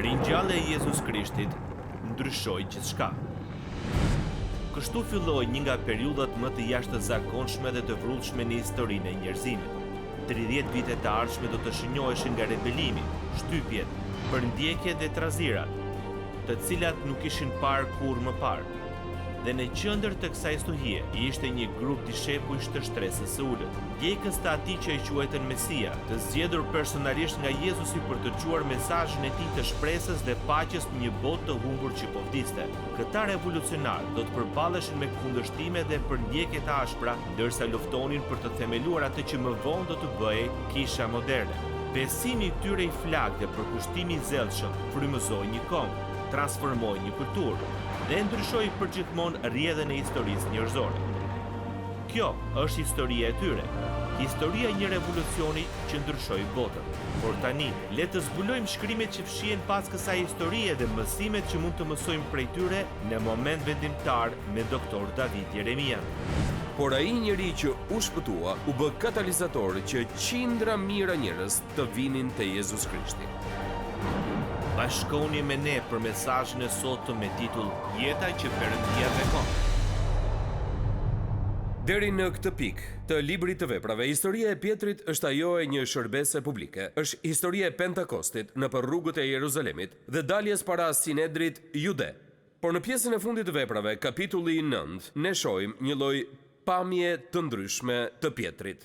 Ringjallja e Jezus Krishtit ndryshoi gjithçka. Kështu filloi një nga periudhat më të jashtëzakonshme dhe të vrrullshme në historinë e njerëzimit. 30 vite të ardhshme do të shënjoheshin nga rebelimi, shtypjet, përndjekjet dhe trazirat, të cilat nuk ishin parë kurrë më parë. Dhe në qendër të kësaj stuhie ishte një grup dishepujsh të shtresës së ulët, djegës të atij që i quajtën Mesia, të zgjedhur personalisht nga Jezusi për të çuar mesazhin e tij të shpresës dhe paqes në një botë të humbur që po vdiste. Këta revolucionarë do të përballeshin me kundërshtime dhe përndjekje të ashpra, ndërsa luftonin për të themeluar atë që më vonë do të bëhej kisha moderne. Besimi i tyre i flak dhe përkushtimi i zellshëm frymëzoi një kombë, transformoi një kulturë dhe ndryshoi përgjithmonë rrjedhën e historisë njerëzore. Kjo është historia e tyre, historia e një revolucioni që ndryshoi botën. Por tani, le të zbulojmë shkrimet që fshihen pas kësaj historie dhe mësimet që mund të mësojmë prej tyre në moment vendimtar me doktor David Jeremia. Por ai njeri që u shpëtua u bë katalizator që qindra mijëra njerëz të vinin te Jezus Krishti. Bashkoni me ne për mesazhin e sotëm me titull Jeta që Perëndia bekon. Deri në këtë pikë të librit të veprave, historia e Pjetrit është ajo e një shërbese publike, është historia e Pentakostit nëpër rrugët e Jeruzalemit dhe daljes para Sinedrit jude. Por në pjesën e fundit të veprave, kapitulli 9, ne shohim një lloj pamje të ndryshme të Pjetrit.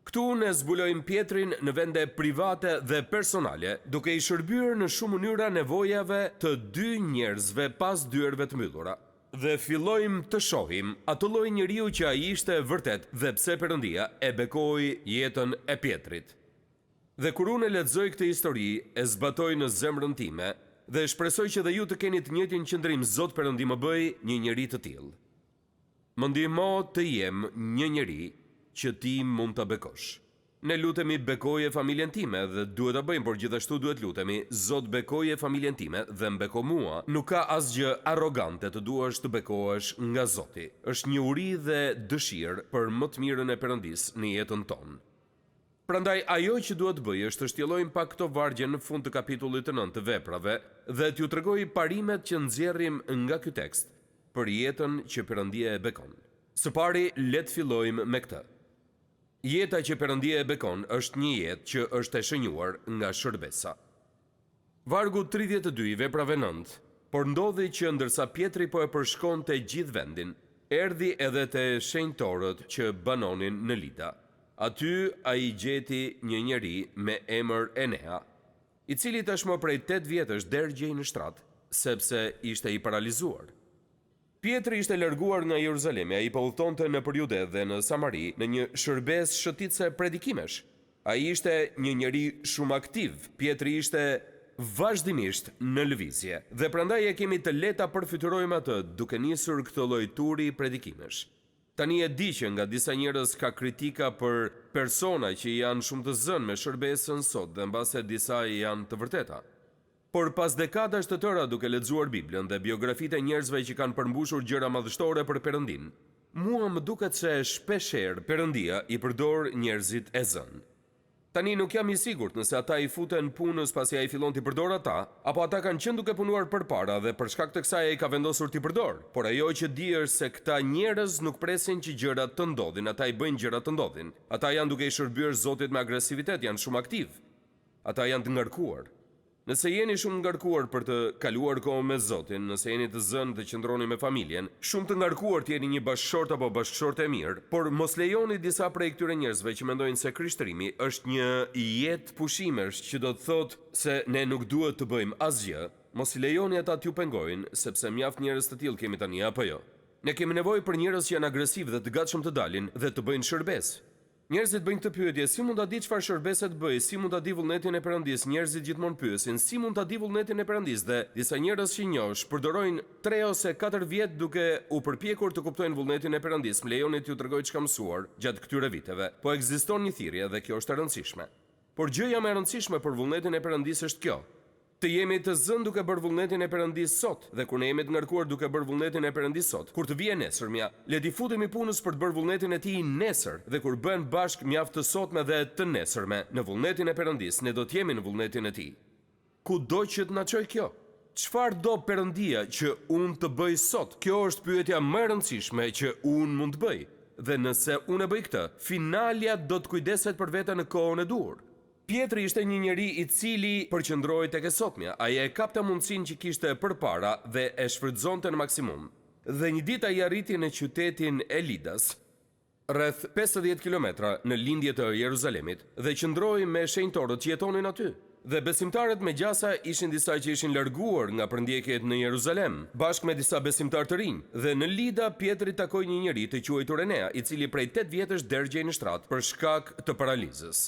Këtu ne zbulojmë Pjetrin në vende private dhe personale, duke i shërbyer në shumë mënyra nevojave të dy njerëzve pas dyerve të mbyllura. Dhe fillojmë të shohim atë lloj njeriu që ai ishte vërtet dhe pse Perëndia e bekoi jetën e Pjetrit. Dhe kur unë lexoj këtë histori, e zbatoj në zemrën time dhe shpresoj që dhe ju të keni të njëjtin qëndrim. Zot Perëndi më bëj një njeri të tillë. Më ndihmo të jem një njeri që ti mund të bekosh. Ne lutemi bekoje familjen time dhe duhet ta bëjmë, por gjithashtu duhet lutemi Zot bekoje familjen time dhe mbeko mua. Nuk ka asgjë arrogante të duash të bekohesh nga Zoti. Është një uri dhe dëshirë për më të mirën e Perëndis në jetën tonë. Prandaj ajo që duhet bëj është të shtjellojmë pak këto vargje në fund të kapitullit të 9 të veprave dhe t'ju tregoj parimet që nxjerrim nga ky tekst për jetën që Perëndia e bekon. Së pari, le të fillojmë me këtë. Jeta që Perëndia e bekon është një jetë që është e shënjuar nga shërbesa. Vargu 32 i veprave 9, por ndodhi që ndërsa Pjetri po e përshkonte gjithë vendin, erdhi edhe te shenjtorët që banonin në Lida. Aty ai gjeti një njeri me emër Enea, i cili tashmë prej 8 vjetësh dërgjej në shtrat, sepse ishte i paralizuar. Pjetri ishte larguar nga Jeruzalemi, ai po udhtonte nëpër Jude dhe në Samari në një shërbesë shëtitse predikimesh. Ai ishte një njeri shumë aktiv. Pjetri ishte vazhdimisht në lëvizje dhe prandaj e kemi të lehtë ta përfytyrojmë atë duke nisur këtë lloj turi predikimesh. Tani e di që nga disa njerëz ka kritika për persona që janë shumë të zënë me shërbesën sot dhe mbase disa janë të vërteta. Por pas dekadash të tëra duke lexuar Biblën dhe biografitë e njerëzve që kanë përmbushur gjëra madhështore për Perëndin, mua më duket se shpeshherë Perëndia i përdor njerëzit e zënë. Tani nuk jam i sigurt nëse ata i futen punës pasi ai fillon t'i përdor ata, apo ata kanë qenë duke punuar përpara dhe për shkak të kësaj ai ka vendosur t'i përdor. Por ajo që di është se këta njerëz nuk presin që gjërat të ndodhin, ata i bëjnë gjërat të ndodhin. Ata janë duke i shërbyer Zotit me agresivitet, janë shumë aktiv. Ata janë të ngarkuar. Nëse jeni shumë ngarkuar për të kaluar kohë me Zotin, nëse jeni të zënë të qëndroni me familjen, shumë të ngarkuar të jeni një bashkëshort apo bashkëshorte e mirë, por mos lejoni disa prej këtyre njerëzve që mendojnë se krishterimi është një jetë pushimesh që do të thotë se ne nuk duhet të bëjmë asgjë, mos i lejoni ata t'ju pengojnë, sepse mjaft njerëz të tillë kemi tani apo jo. Ne kemi nevojë për njerëz që janë agresiv dhe të gatshëm të dalin dhe të bëjnë shërbesë. Njerëzit bëjnë këtë pyetje, si mund ta di çfarë shërbese të bëj, si mund ta di vullnetin e Perëndis? Njerëzit gjithmonë pyesin, si mund ta di vullnetin e Perëndis? Dhe disa njerëz që njohësh përdorojnë 3 ose 4 vjet duke u përpjekur të kuptojnë vullnetin e Perëndis. Më lejoni t'ju tregoj çka mësuar gjatë këtyre viteve. Po ekziston një thirrje dhe kjo është e rëndësishme. Por gjëja më e rëndësishme për vullnetin e Perëndis është kjo. Të jemi të zënë duke bërë vullnetin e Perëndis sot, dhe kur ne jemi të ngarkuar duke bërë vullnetin e Perëndis sot, kur të vijë nesërmja, le të futemi punës për të bërë vullnetin e tij nesër, dhe kur bëhen bashkë mjaft të sotme dhe të nesërme në vullnetin e Perëndis, ne do të jemi në vullnetin e tij. ku do që të na çojë kjo? Çfarë do Perëndia që unë të bëj sot? Kjo është pyetja më e rëndësishme që unë mund të bëj. Dhe nëse unë e bëj këtë, finalja do të kujdeset për veten në kohën e duhur. Pietri ishte një njeri i cili përqendroi tek e sotmja. Ai e kapte mundësinë që kishte përpara dhe e shfrytëzonte në maksimum. Dhe një ditë ai arriti në qytetin e Lidas, rreth 50 kilometra në lindje të Jeruzalemit, dhe qëndroi me shenjtorët që jetonin aty. Dhe besimtarët me gjasa ishin disa që ishin larguar nga përndjekjet në Jeruzalem, bashkë me disa besimtarë të rinj. Dhe në Lida Pietri takoi një njeri të quajtur Enea, i cili prej 8 vjetësh dërgjej në shtrat për shkak të paralizës.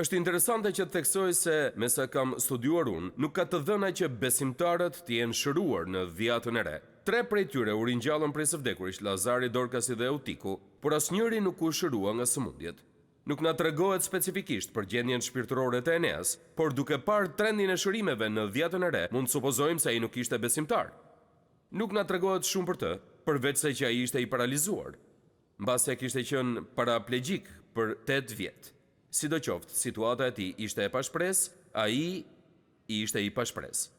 Është interesante që të theksoj se, me sa kam studiuar unë, nuk ka të dhëna që besimtarët të jenë shëruar në dhjatën e re. 3 prej tyre u ringjallën prej së vdekurisht, Lazari, Dorkasi dhe Eutiku, por asnjëri nuk u shërua nga sëmundjet. Nuk na tregohet specifikisht për gjendjen shpirtërore të Eneas, por duke parë trendin e shërimeve në dhjatën e re, mund të supozojmë se ai nuk ishte besimtar. Nuk na tregohet shumë për të, përveç se që ai ishte i paralizuar, mbasi kishte qenë paraplegjik për 8 vjet. Sidoqoftë, situata e tij ishte e pashpresë, ai ishte i pashpresë.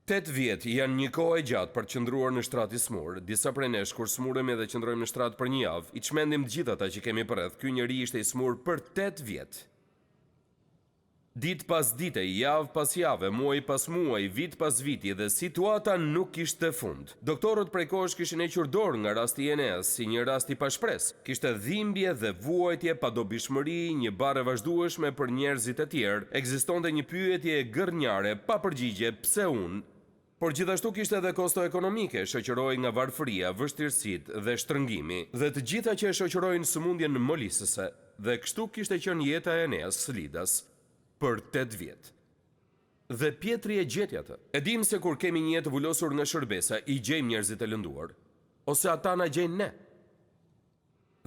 8 vjet janë një kohë e gjatë për të qëndruar në shtrat i smur. Disa prej nesh kur smuremi dhe qëndrojmë në shtrat për një javë, i çmendim të gjithë ata që kemi përreth. Ky njeri ishte i smur për 8 vjet. Ditë pas dite, javë pas jave, muaj pas muaj, vit pas viti, dhe situata nuk kishte fund. Doktorët prej kohësh kishin hequr dorë nga rasti i Eneas si një rast i pashpresë. Kishte dhimbje dhe vuajtje, padobishmëri, një barë vazhdueshme për njerëzit e tjerë. Ekzistonte një pyetje gërnjare, pa përgjigje, pse unë? Por gjithashtu kishte edhe kosto ekonomike, shoqëroi nga varfëria, vështirësitë dhe shtrëngimi, dhe të gjitha që e shoqërojnë sëmundjen molisëse, dhe kështu kishte qenë jeta e Eneas së Lidas për 8 vjet. Dhe Pietri e gjeti atë. E dim se kur kemi një jetë vulosur nga shërbesa, i gjejmë njerëzit e lënduar, ose ata na gjejnë ne.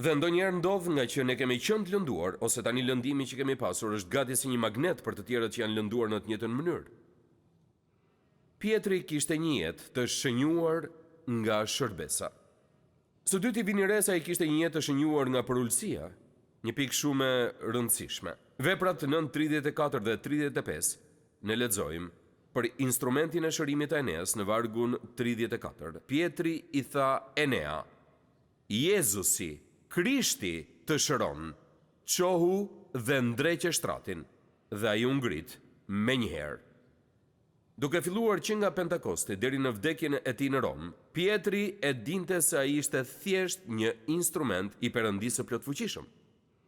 Dhe ndonjëherë ndodh nga që ne kemi qenë të lënduar, ose tani lëndimi që kemi pasur është gati si një magnet për të tjerët që janë lënduar në të njëjtën mënyrë. Pietri kishte një jetë të shënjuar nga shërbesa. Së dyti vini re se ai kishte një jetë të shënjuar nga përulësia, një pikë shumë e rëndësishme. Veprat 9:34 dhe 35 ne lexojmë për instrumentin e shërimit të Eneas në vargun 34. Pietri i tha Enea: Jezusi, Krishti të shëron, qohu dhe ndreqe shtratin, dhe ai u ngrit menjëherë. Duke filluar që nga Pentakosti deri në vdekjen e tij në Rom, Pietri e dinte se ai ishte thjesht një instrument i Perëndisë së plotfuqishëm.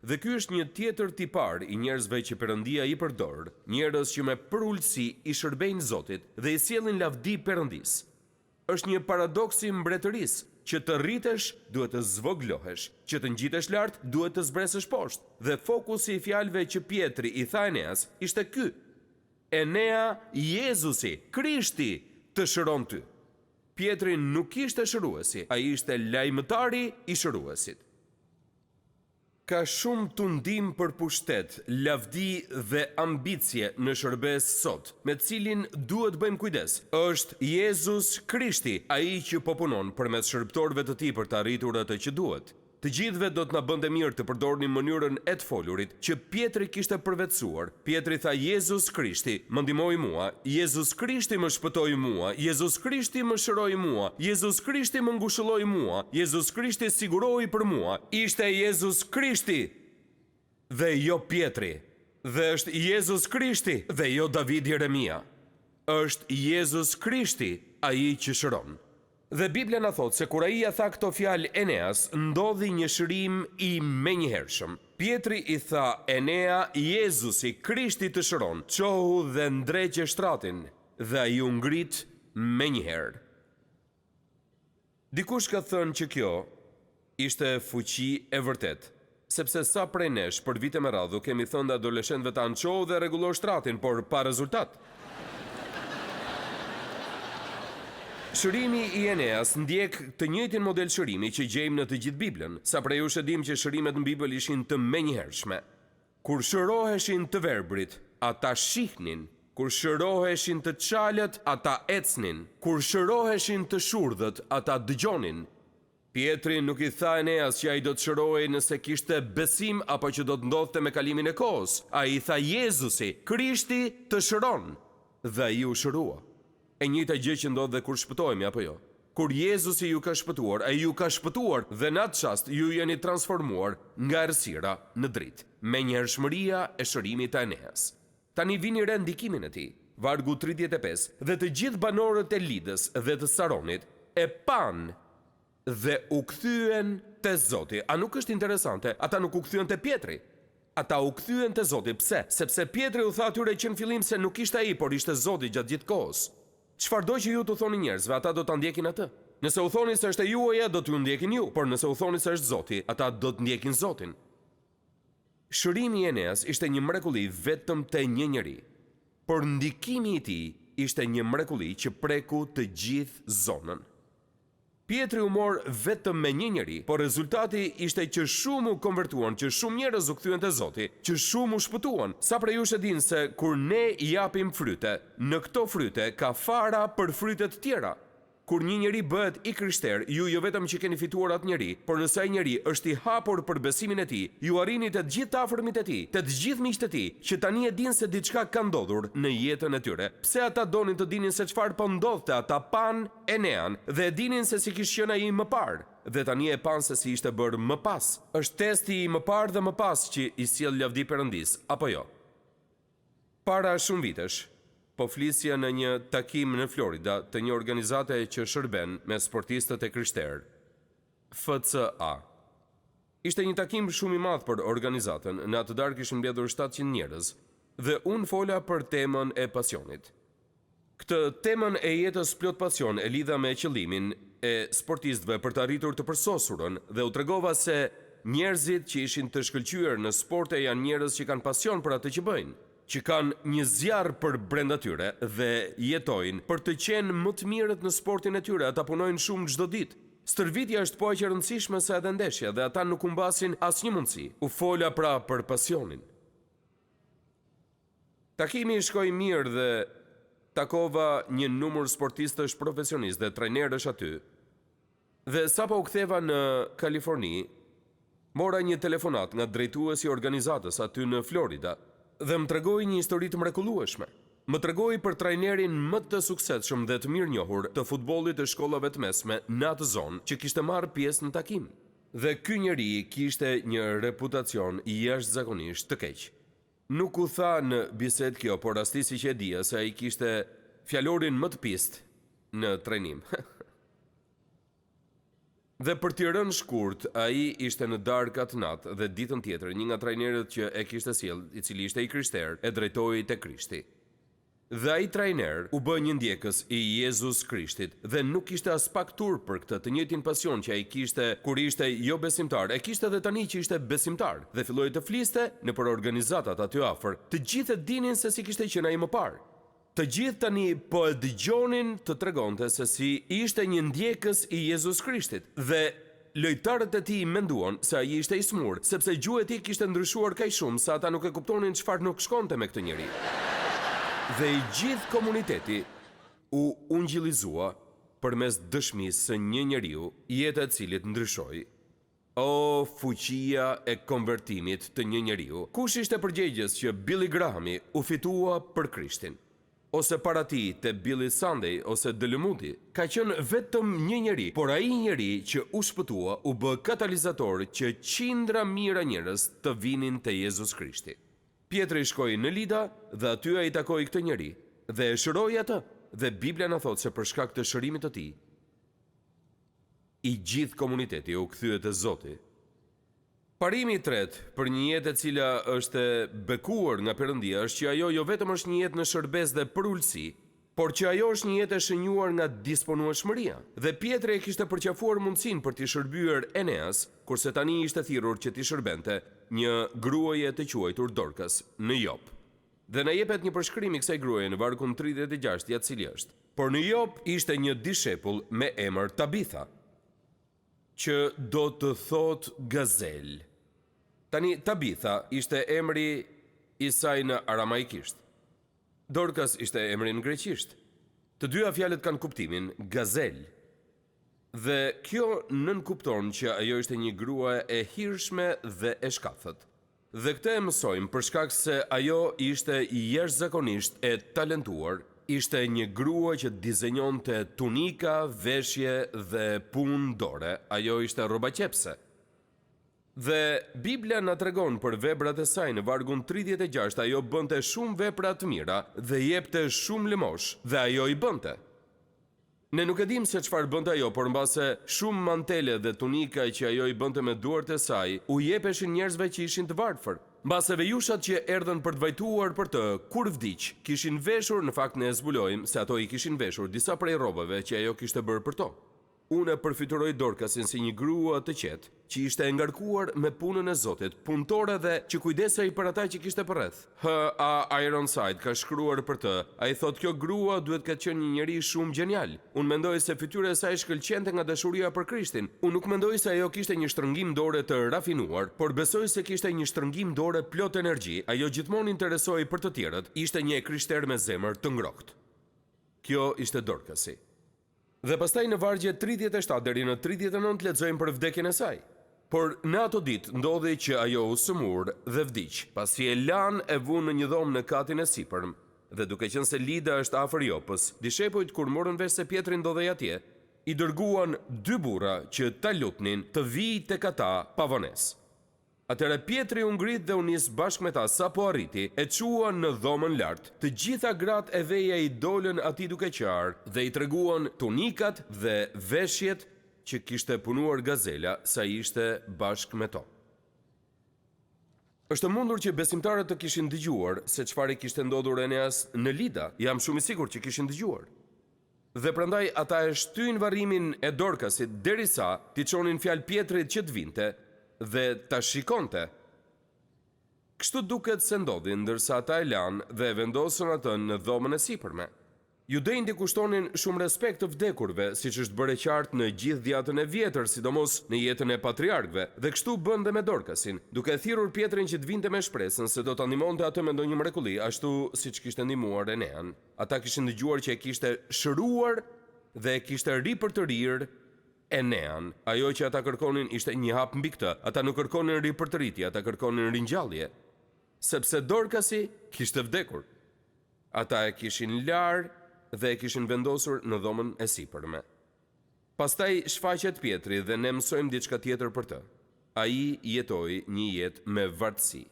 Dhe ky është një tjetër tipar i njerëzve që Perëndia i përdor, njerëz që me përulësi i shërbejnë Zotit dhe i sjellin lavdi Perëndisë. Është një paradoks i mbretërisë, që të rritesh duhet të zvoglohesh, që të ngjitesh lart duhet të zbresësh poshtë. Dhe fokusi i fjalëve që Pietri i tha Eneas ishte ky: Enea, Jezusi, Krishti të shëron ty. Pietri nuk ishte shëruesi, ai ishte lajmëtari i shëruesit. Ka shumë tundim për pushtet, lavdi dhe ambicie në shërbes sot, me cilin duhet bëjmë kujdes. Është Jezus Krishti, ai që po punon përmes shërbëtorëve të tij për të arritur atë që duhet. Të gjithëve do të na bënte mirë të përdornim mënyrën e të folurit që Pietri kishte përvetësuar. Pietri tha: Jezus Krishti më ndihmoi mua, Jezus Krishti më shpëtoi mua, Jezus Krishti më shëroi mua, Jezus Krishti më ngushëlloi mua, Jezus Krishti siguroi për mua. Ishte Jezus Krishti dhe jo Pietri. Dhe është Jezus Krishti dhe jo David Jeremia. Është Jezus Krishti ai që shëron. Dhe Biblia na thot se kur ai ja tha këto fjalë Eneas, ndodhi një shërim i menjëhershëm. Pietri i tha: Enea, Jezusi, Krishti të shëron, qohu dhe ndreqe shtratin, dhe ai u ngrit menjëherë. Dikush ka thënë që kjo ishte fuqi e vërtet, sepse sa prej nesh për vite me radhë kemi thënë adoleshentëve ta ançohu dhe rregullo shtratin, por pa rezultat. Shërimi i Eneas ndjek të njëjtin model shërimi që gjejmë në të gjithë Biblën. Sa prej jush e dim që shërimet në Bibël ishin të menjëhershme. Kur shëroheshin të verbrit, ata shihnin. Kur shëroheshin të çalët, ata ecnin. Kur shëroheshin të shurdhët, ata dëgjonin. Pietri nuk i tha Eneas që ai do të shërohej nëse kishte besim apo që do të ndodhte me kalimin e kohës. Ai i tha: Jezusi, Krishti të shëron. dhe ai u shërua. E njëjta gjë që ndodh dhe kur shpëtohemi, apo jo? Kur Jezusi ju ka shpëtuar, ai ju ka shpëtuar dhe në atë çast ju jeni transformuar nga errësira në dritë, me njerëzshmëria e shërimit të Eneas. Tani vini re ndikimin e tij. Vargu 35, dhe të gjithë banorët e Lidës dhe të Saronit e pan dhe u kthyen te Zoti. A nuk është interesante? Ata nuk u kthyen te Pietri. Ata u kthyen te Zoti. Pse? Sepse Pietri u tha atyre që në fillim se nuk ishte ai, por ishte Zoti gjatë gjithë kohës. Çfarëdo që ju të thoni njerëzve, ata do ta ndjekin atë. Nëse u thoni se është e juaja, do t'ju ndjekin ju, por nëse u thoni se është Zoti, ata do të ndjekin Zotin. Shërimi i Eneas ishte një mrekulli vetëm te një njeri, por ndikimi i tij ishte një mrekulli që preku të gjithë zonën. Pietri u mor vetëm me një njeri, por rezultati ishte që shumë u konvertuan, që shumë njerëz u kthyen te Zoti, që shumë u shpëtuan. Sa prej jush e dinë se kur ne japim fryte, në këto fryte ka fara për frytet tjera. Kur një njeri bëhet i krishter, ju jo vetëm që keni fituar atë njeri, por nëse ai njeri është i hapur për besimin e tij, ju arrini të gjithë afërmit e tij, të gjithë miqtë e tij, që tani e dinë se diçka ka ndodhur në jetën e tyre. Pse ata donin të dinin se çfarë po ndodhte? Ata pan Enean dhe e dinin se si kishte qenë ai më parë, dhe tani e pan se si ishte bërë më pas. Është testi i më parë dhe më pas që i sjell lavdi Perëndis, apo jo? Para shumë vitesh, po flisja në një takim në Florida të një organizate që shërben me sportistët e krishterë, FCA. Ishte një takim shumë i madh për organizatën, në atë darkë kishin mbledhur 700 njerëz, dhe unë fola për temën e pasionit. Këtë temën e jetës plot pasion e lidha me qëllimin e sportistëve për të arritur të përsosurën dhe u tregova se njerëzit që ishin të shkëlqyer në sporte janë njerëz që kanë pasion për atë që bëjnë, që kanë një zjarr për brenda tyre dhe jetojnë për të qenë më të mirët në sportin e tyre. Ata punojnë shumë çdo ditë. Stërvitja është po aq e rëndësishme sa edhe ndeshja dhe ata nuk humbasin asnjë mundësi. U fola pra për pasionin. Takimi shkoi mirë dhe takova një numër sportistësh profesionistë dhe trajnerësh aty. Dhe sapo u ktheva në Kaliforni, mora një telefonat nga drejtuesi i organizatës aty në Florida dhe më tregoi një histori të mrekullueshme. Më tregoi për trajnerin më të suksesshëm dhe të mirënjohur të futbollit të shkollave të mesme në atë zonë që kishte marrë pjesë në takim. Dhe ky njeri kishte një reputacion jashtëzakonisht të keq. Nuk u tha në bisedë kjo, por rastisi që e dija se ai kishte fjalorin më të pist në trajnim. Dhe për t'i rënë shkurt, ai ishte në darkë atë natë dhe ditën tjetër një nga trajnerët që e kishte sjell, i cili ishte i krishter, e drejtoi te Krishti. Dhe ai trajner u bë një ndjekës i Jezus Krishtit dhe nuk kishte as pak turp për këtë, të njëjtin pasion që ai kishte kur ishte jo besimtar, e kishte edhe tani që ishte besimtar dhe filloi të fliste nëpër organizatat aty afër. Të gjithë dinin se si kishte qenë ai më parë. Të gjithë tani po e dëgjonin të tregonte se si ishte një ndjekës i Jezus Krishtit dhe lojtarët e tij menduan se ai ishte i smur, sepse gjuhë e tij kishte ndryshuar kaq shumë sa ata nuk e kuptonin çfarë nuk shkonte me këtë njeri. Dhe i gjithë komuniteti u ungjillizua përmes dëshmisë së një njeriu, jeta e cilit ndryshoi. O fuqia e konvertimit të një njeriu. Kush ishte përgjegjës që Billy Grahami u fitua për Krishtin? Ose para ti te Billy Sunday ose Delemuti, ka qenë vetëm një njeri, por ai njeri që u shpëtua u bë katalizator që qindra mijëra njerëz të vinin te Jezus Krishti. Pietri shkoi në Lida dhe aty ai takoi këtë njeri dhe e shëroi atë, dhe Biblia na thotë se për shkak të shërimit të tij i gjithë komuniteti u kthye te Zoti. Parimi i tretë për një jetë e cila është bekuar nga Perëndia është që ajo jo vetëm është një jetë në shërbes dhe për ulësi, por që ajo është një jetë e shënjuar nga disponueshmëria. Dhe Pietri e kishte përqafuar mundësinë për t'i shërbyer Eneas, kurse tani ishte thirrur që t'i shërbente një gruaje të quajtur Dorkas në Jop. Dhe na jepet një përshkrim i kësaj gruaje në vargun 36, ja cili është. Por në Jop ishte një dishepul me emër Tabitha, që do të thot gazel. Tani Tabitha ishte emri i saj në aramaikisht. Dorkas ishte emri në greqisht. Të dyja fjalët kanë kuptimin gazel. Dhe kjo nënkupton që ajo ishte një grua e hirshme dhe e shkathët. Dhe këtë e mësojmë për shkak se ajo ishte jashtëzakonisht e talentuar ishte një grua që dizenjonte tunika, veshje dhe punë dore. Ajo ishte rroba qepse. Dhe Biblia na tregon për veprat e saj në vargun 36, ajo bënte shumë vepra të mira dhe jepte shumë lëmosh dhe ajo i bënte. Ne nuk e dim se çfarë bënte ajo, por mbase shumë mantele dhe tunika që ajo i bënte me duart e saj u jepeshin njerëzve që ishin të varfër. Mbase vejushat që erdhën për të vajtuar për të, kur vdiq, kishin veshur, në fakt ne zbulojmë se ato i kishin veshur disa prej rrobave që ajo kishte bërë për to. Unë përfituroj Dorkasin si një grua të qetë, që ishte engarkuar me punën e Zotit, punëtore dhe që kujdesej për ata që kishte përreth. H.A. Ironside ka shkruar për të, a i thot kjo grua duhet ka qenë një njeri shumë gjenial. Unë mendoj se fytyra e saj shkëlqente nga dashuria për Krishtin. Unë nuk mendoj se ajo kishte një shtrëngim dore të rafinuar, por besoj se kishte një shtrëngim dore plot energji. Ajo gjithmonë interesoi për të tjerët, ishte një krishter me zemër të ngrohtë. Kjo ishte Dorkasi. Dhe pastaj në vargje 37 deri në 39 lexojmë për vdekjen e saj. Por në ato ditë ndodhi që ajo u sëmur dhe vdiq, pasi e lan e vunë në një dhomë në katin e sipërm. Dhe duke qenë se Lida është afër Jopës, dishepujt kur morën vesh se Pietri ndodhej atje, i dërguan 2 burra që ta lutnin të vijë tek ata pa vonesë. Atëra Pietri u ngrit dhe u nis bashkë me ta sa po arriti, e çuan në dhomën lart. Të gjitha gratë e veja i dolën atij duke qarë dhe i treguan tunikat dhe veshjet që kishte punuar Gazela sa ishte bashkë me to. Është mundur që besimtarët të kishin dëgjuar se çfarë kishte ndodhur Eneas në Lida. Jam shumë i sigurt që kishin dëgjuar. Dhe prandaj ata e shtyn varrimin e Dorkasit derisa t'i çonin fjalë Pietrit që të vinte dhe ta shikonte. Kështu duket se ndodhi ndërsa ata e lanë dhe vendosën atë në dhomën e sipërme. Judejnë kushtonin shumë respekt të vdekurve, siç është bërë qartë në gjithë dhjatën e vjetër, sidomos në jetën e patriarkëve, dhe kështu bën dhe me Dorkasin, duke thirrur Pietrin që të vinte me shpresën se do ta ndihmonte atë me ndonjë mrekulli, ashtu siç kishte ndihmuar Enean. Ata kishin dëgjuar që e kishte shëruar dhe e kishte ri për të rirë Enean. Ajo që ata kërkonin ishte një hap mbi këtë. Ata nuk kërkonin ri për të rritje, ata kërkonin ringjallje, sepse Dorkasi kishte vdekur. Ata e kishin larë dhe e kishin vendosur në dhomën e sipërme. Pastaj shfaqet Pietri dhe ne mësojmë diçka tjetër për të. Ai jetoi një jetë me vartësi.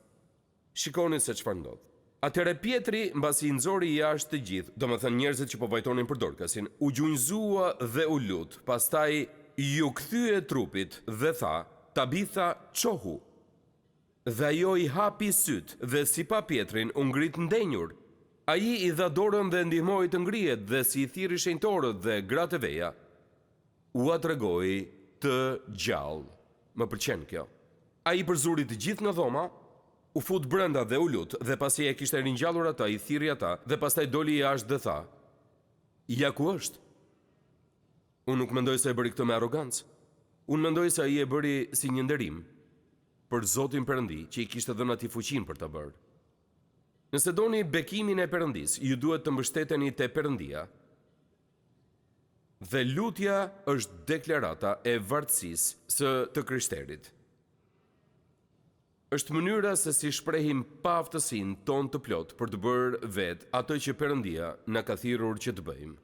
Shikoni se çfarë ndodh. Atëre Pietri, mbasi i nxori jashtë të gjithë, domethënë njerëzit që po vajtonin për Dorkasin, u gjunjëzua dhe u lut. Pastaj ju kthye trupit dhe tha, Tabitha, çohu. Dhe ajo i hapi syt dhe si pa Pietrin u ngrit ndenjur. Ai i dha dorën dhe ndihmoi të ngrihet dhe si i thirrri shenjtorët dhe gratë e veja, u atregoi të gjallë. Më pëlqen kjo. Ai përzuri të gjithë në dhoma, u fut brenda dhe u lut, dhe pasi e kishte ringjallur ata, i thirrri ata dhe pastaj doli jashtë dhe tha, ja ku është? Unë nuk mendoj se e bëri këtë me arrogancë. Unë mendoj se ai e bëri si një nderim për Zotin Perëndi që i kishte dhënë atij fuqinë për ta bërë. Nëse doni bekimin e Perëndis, ju duhet të mbështeteni te Perëndia. Dhe lutja është deklarata e vartësisë së të krishterit. Është mënyra se si shprehim pa aftësinë tonë të plot për të bërë vetë atë që Perëndia na ka thirrur që të bëjmë.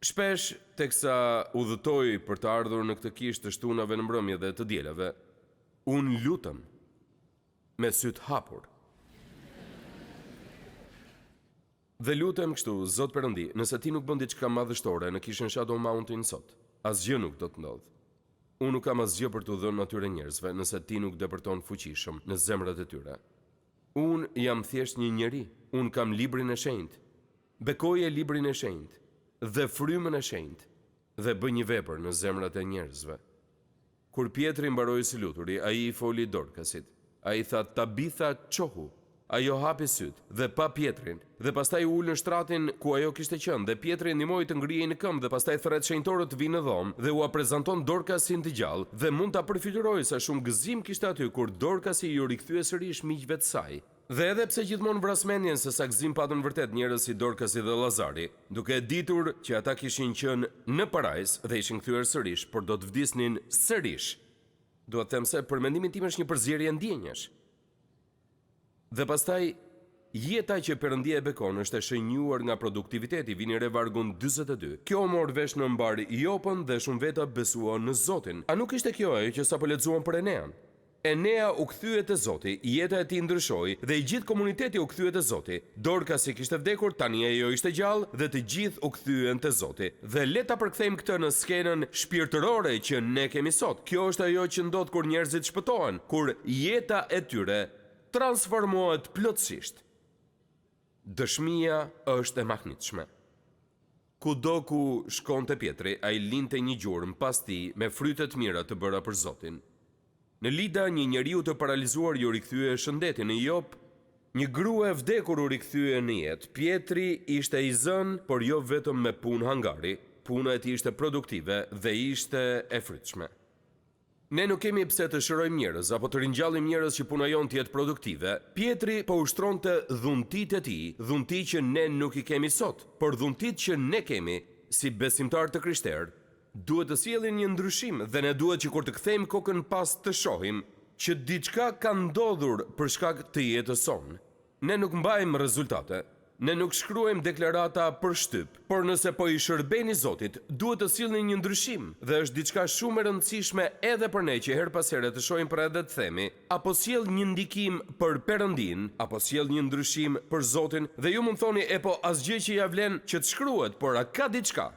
Shpesh, teksa udhëtoj për të ardhur në këtë kishë të shtunave në mbrëmje dhe të dielave, unë lutem me syt hapur. Dhe lutem kështu, Zot Perëndi, nëse ti nuk bën diçka madhështore në kishën Shadow Mountain sot, asgjë nuk do të ndodhë. Unë nuk kam asgjë për të dhënë atyre njerëzve nëse ti nuk depërton fuqishëm në zemrat e tyre. Unë jam thjesht një njeri, unë kam librin e shenjtë, bekoje librin e shenjtë dhe frymën e shenjtë dhe bëj një vepër në zemrat e njerëzve. Kur Pietri mbaroi së luturi, ai i foli Dorkasit. Ai tha, Tabitha, çohu. Ajo hapi syt dhe pa Pietrin, dhe pastaj u ul në shtratin ku ajo kishte qenë, dhe Pietri ndihmoi të ngrihej në këmbë, dhe pastaj thret shenjtorët të vinë në dhomë dhe u prezanton Dorkasin të gjallë, dhe mund ta përfilëroj sa shumë gëzim kishte aty kur Dorkasi ju rikthye sërish miqve të saj. Dhe edhe pse gjithmonë vrasmendjen se sa gëzim patën vërtet njerëz si Dorkasi dhe Llazari, duke ditur që ata kishin qenë në parajs dhe ishin kthyer sërish, por do të vdisnin sërish. Duhet të them se për mendimin tim është një përzierje ndjenjash. Dhe pastaj Jeta që Perëndia e bekon është e shënjuar nga produktiviteti, vini re vargun 42. Kjo mor vesh në mbar Jopën dhe shumë veta besuan në Zotin. A nuk ishte kjo ajo që sapo lexuam për Enean? Enea u kthye te Zoti, jeta e tij ndryshoi dhe i gjithë komuniteti u kthye te Zoti. Dorkasi kishte vdekur, tani ajo ishte gjallë dhe të gjithë u kthyen te Zoti. Dhe le ta përkthejmë këtë në skenën shpirtërore që ne kemi sot. Kjo është ajo që ndodh kur njerëzit shpëtohen, kur jeta e tyre transformohet plotësisht. Dëshmia është e mahnitshme. Kudo ku shkonte Pietri, ai linte një gjurmë pas tij me fryte të mira të bëra për Zotin. Në Lida, një njeriu të paralizuar ju rikthye shëndetin. Në Jop, një grua e vdekur u rikthye në jetë. Pietri ishte i zënë, por jo vetëm me punë hangari. Puna e tij ishte produktive dhe ishte e frytshme. Ne nuk kemi pse të shërojmë njerëz apo të ringjallim njerëz që puna jonë të jetë produktive. Pietri po ushtronte dhuntitë e tij, dhunti që ne nuk i kemi sot, por dhuntitë që ne kemi si besimtar të Krishterë duhet të sjellin një ndryshim dhe ne duhet që kur të kthejmë kokën pas të shohim që diçka ka ndodhur për shkak të jetës sonë. Ne nuk mbajmë rezultate, ne nuk shkruajmë deklarata për shtyp, por nëse po i shërbeni Zotit, duhet të sillni një ndryshim dhe është diçka shumë e rëndësishme edhe për ne që her pas here të shohim për edhe të themi, apo sjell një ndikim për Perëndin, apo sjell një ndryshim për Zotin dhe ju mund thoni po asgjë që ja vlen që të shkruhet, por a ka diçka?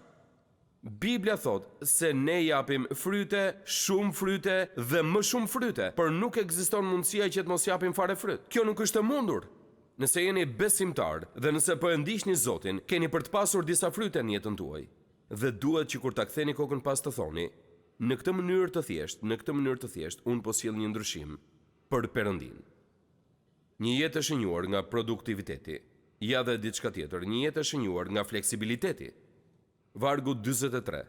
Biblia thot se ne japim fryte, shumë fryte dhe më shumë fryte, por nuk ekziston mundësia që të mos japim fare fryt. Kjo nuk është e mundur. Nëse jeni besimtar dhe nëse po e ndiqni Zotin, keni për të pasur disa fryte në jetën tuaj. Dhe duhet që kur ta ktheni kokën pas të thoni, në këtë mënyrë të thjesht, unë po sjell një ndryshim për Perëndin. Një jetë e shënjuar nga produktiviteti, ja dhe diçka tjetër, një jetë e shënjuar nga fleksibiliteti. Vargu 43.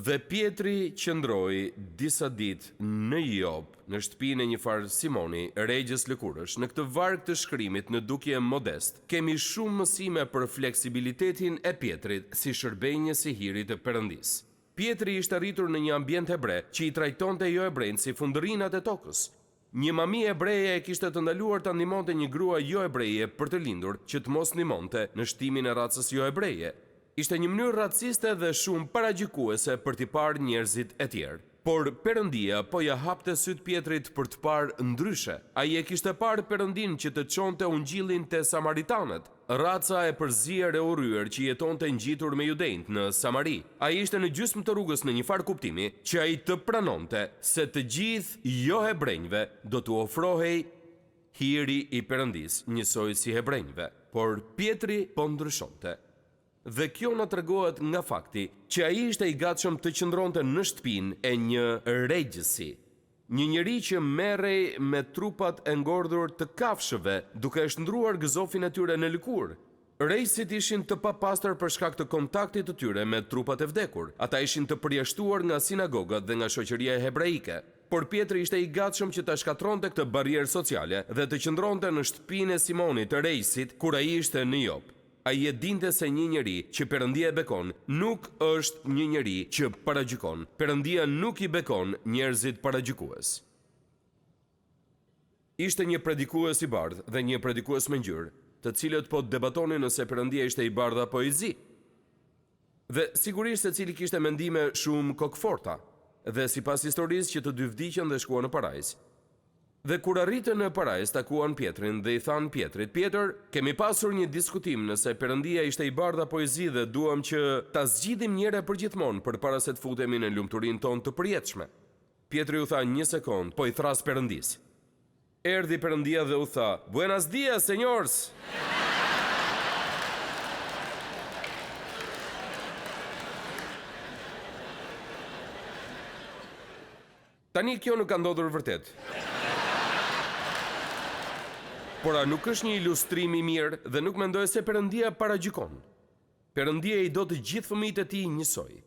Dhe Pietri qëndroi disa ditë në Jop, në shtëpinë e një farë Simoni, regjës lëkurësh. Në këtë varg të shkrimit në dukje modest, kemi shumë mësime për fleksibilitetin e Pietrit si shërbënjës i hirit të Perëndis. Pietri ishte rritur në një ambient hebre që i trajtonte jo hebrejt si fundërinat e tokës. Një mami hebreje e kishte të ndaluar të ndihmonte një grua jo hebreje për të lindur që të mos ndihmonte në shtimin e racës jo hebreje. Ishte një mënyrë raciste dhe shumë paragjykuese për t'i parë njerëzit e tjerë. Por Perëndia po ja hapte syt Pietrit për të parë ndryshe. Ai e kishte parë Perëndin që të çonte ungjillin te samaritanët, raca e përzier e urryer që jetonte ngjitur me judejt në Samari. Ai ishte në gjysmë të rrugës në një farë kuptimi që ai të pranonte se të gjithë jo hebrejve do t'u ofrohej hiri i Perëndis, njësoj si hebrejve. Por Pietri po ndryshonte. Dhe kjo na tregohet nga fakti që ai ishte i gatshëm të qëndronte në shtëpinë e një regjësi, një njeri që merrej me trupat e ngordhur të kafshëve, duke shndruar gëzofin e tyre në lëkurë. Rejësit ishin të papastër për shkak të kontaktit të tyre me trupat e vdekur. Ata ishin të përjashtuar nga sinagogat dhe nga shoqëria hebreike. Por Pietri ishte i gatshëm që ta shkatronte këtë barrierë sociale dhe të qëndronte në shtëpinë e Simonit të rejësit kur ai ishte në Jop. Ai e dinte se një njeri që Perëndia e bekon nuk është një njeri që paragjykon. Perëndia nuk i bekon njerëzit paragjykues. Ishte një predikues i bardhë dhe një predikues me ngjyrë, të cilët po debatonin nëse Perëndia ishte i bardhë apo i zi. Dhe sigurisht secili kishte mendime shumë kokëforta, dhe sipas historisë që të dy vdiqën dhe shkuan në parajs. Dhe kur arritën në parajs takuan Pietrin dhe i thanë Pietrit: "Pietër, kemi pasur një diskutim nëse Perëndia ishte i bardhë apo i zi dhe duam që ta zgjidhim njëherë përgjithmonë përpara se të futemi në lumturinë tonë të përjetshme." Pietri u tha: "Një sekond, po i thras Perëndis." Erdhi Perëndia dhe u tha: "Buenos dias, señores." Tani kjo nuk ka ndodhur vërtet. Por a nuk është një ilustrim i mirë dhe nuk mendoj se Perëndia paragjykon. Perëndia i do të gjithë fëmijët e tij njësoj.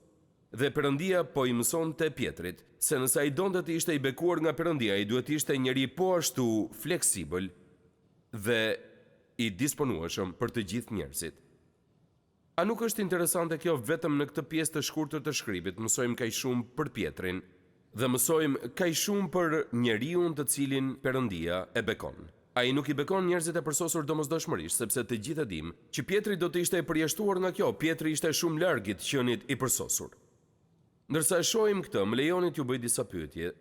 Dhe Perëndia po i mësonte Pietrit se nëse ai donte të ishte i bekuar nga Perëndia, ai duhet të ishte njëri po ashtu fleksibël dhe i disponueshëm për të gjithë njerëzit. A nuk është interesante kjo vetëm në këtë pjesë të shkurtër të shkripit mësojmë kaq shumë për Pietrin dhe mësojmë kaq shumë për njeriu të cilin Perëndia e bekon. Ai nuk I bekon njerëzit e përsosur domosdoshmërisht, sepse të gjithë e dim që Pietri do të ishte e përjashtuar nga kjo. Pietri ishte shumë larg I të qenit I përsosur. Ndërsa e shohim këtë, më lejoni t'ju bëj disa pyetje,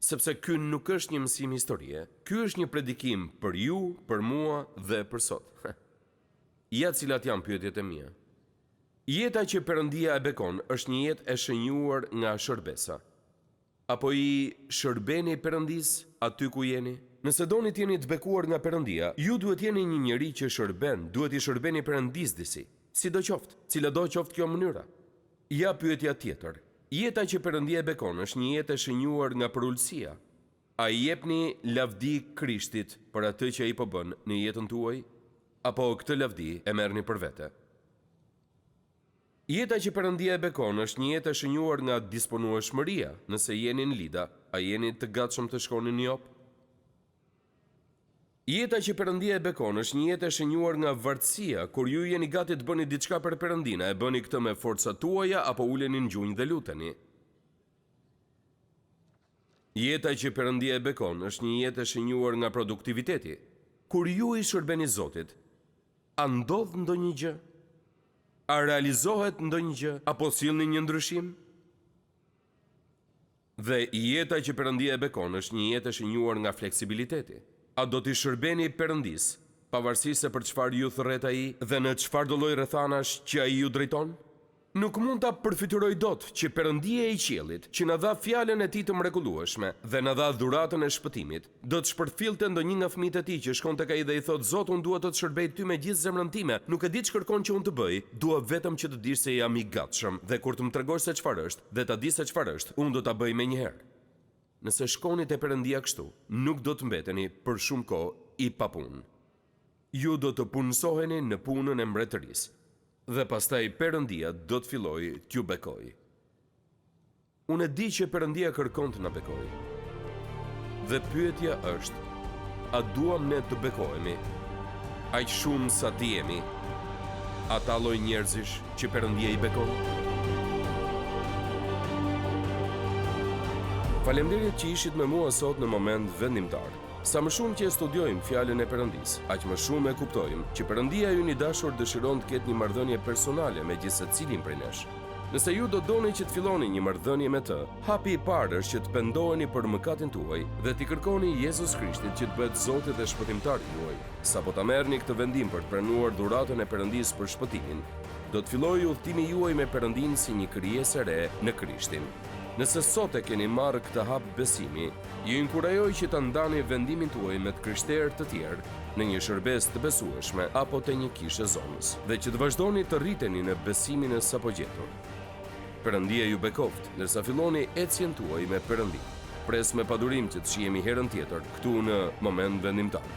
sepse ky nuk është një mësim historie. Ky është një predikim për ju, për mua dhe për sot. Ja cilat janë pyetjet e mia. Jeta që Perëndia e bekon është një jetë e shënjuar nga shërbesa. Apo I shërbeni Perëndis aty ku jeni? Nëse doni të jeni të bekuar nga Perëndia, ju duhet jeni një njeri që shërben, duhet I shërbeni Perëndis disi. Sidoqoftë, cila do qoftë kjo mënyra. Ja pyetja tjetër. Jeta që Perëndia e bekon është një jetë e shënjuar nga përulësia. A I jepni lavdi Krishtit për atë që ai po bën në jetën tuaj, apo këtë lavdi e merrni për vete? Jeta që Perëndia e bekon është një jetë e shënjuar nga disponueshmëria. Nëse jeni në Lida, a jeni të gatshëm të shkoni në Jop? Jeta që Perëndia e bekon është një jetë e shënjuar nga vartësia, kur ju jeni gati të bëni diçka për Perëndinë, e bëni këtë me forcat tuaja apo uleni në gjunjë dhe luteni. Jeta që Perëndia e bekon është një jetë e shënjuar nga produktiviteti. Kur ju I shërbeni Zotit, a ndodh ndonjë gjë? A realizohet ndonjë gjë apo sillni një ndryshim? Dhe jeta që Perëndia e bekon është një jetë e shënjuar nga fleksibiliteti. A do t'i shërbeni Perëndis, pavarësisht se për çfarë ju thërret ai dhe në çfarë do lloj rrethanash që ai ju drejton? Nuk mund ta përfytyroj dot që Perëndia e qiellit, që na dha fjalën e tij të mrekullueshme dhe na dha dhuratën e shpëtimit, do të shpërfillte ndonjë nga fëmijët e tij që shkon tek ai dhe I thotë: Zot, unë dua të të shërbej ty me gjithë zemrën time, nuk e di ç'kërkon që unë të bëj, dua vetëm që të dish se jam I gatshëm dhe kur të më tregosh se çfarë është dhe ta di se çfarë është, unë do ta bëj menjëherë. Nëse shkoni te Perëndia kështu, nuk do të mbeteni për shumë kohë I papunë. Ju do të punësoheni në punën e mbretërisë. Dhe pastaj Perëndia do të fillojë t'ju bekojë. Unë e di që Perëndia kërkon të na bekojë. Dhe pyetja është, a duam ne të bekohemi aq shumë sa ti jemi ata lloj njerëzish që Perëndia I bekon? Faleminderit që ishit me mua sot në moment vendimtar. Sa më shumë që e studiojmë fjalën e Perëndis, aq më shumë e kuptojmë që Perëndia ynë I dashur dëshiron të ketë një marrëdhënie personale me gjithë secilin prej nesh. Nëse ju do doni që të filloni një marrëdhënie me të, hapi I parë është që të pendoheni për mëkatin tuaj dhe t'i kërkoni Jezus Krishtit që të bëhet Zoti dhe shpëtimtari juaj. Sapo ta merrni këtë vendim për të pranuar dhuratën e Perëndis për shpëtimin, do të fillojë udhtimi juaj me Perëndinë si një krijesë e re në Krishtin. Nëse sot e keni marrë këtë hap besimi, ju inkurajoj që ta ndani vendimin tuaj me të krishterë të tjerë në një shërbes të besueshme apo te një kishë zonës, dhe që të vazhdoni të rriteni në besimin e sapo gjetur. Perëndia ju bekoft, ndërsa filloni ecjen tuaj me Perëndinë. Pres me padurim që të shihemi herën tjetër këtu në moment vendimtar.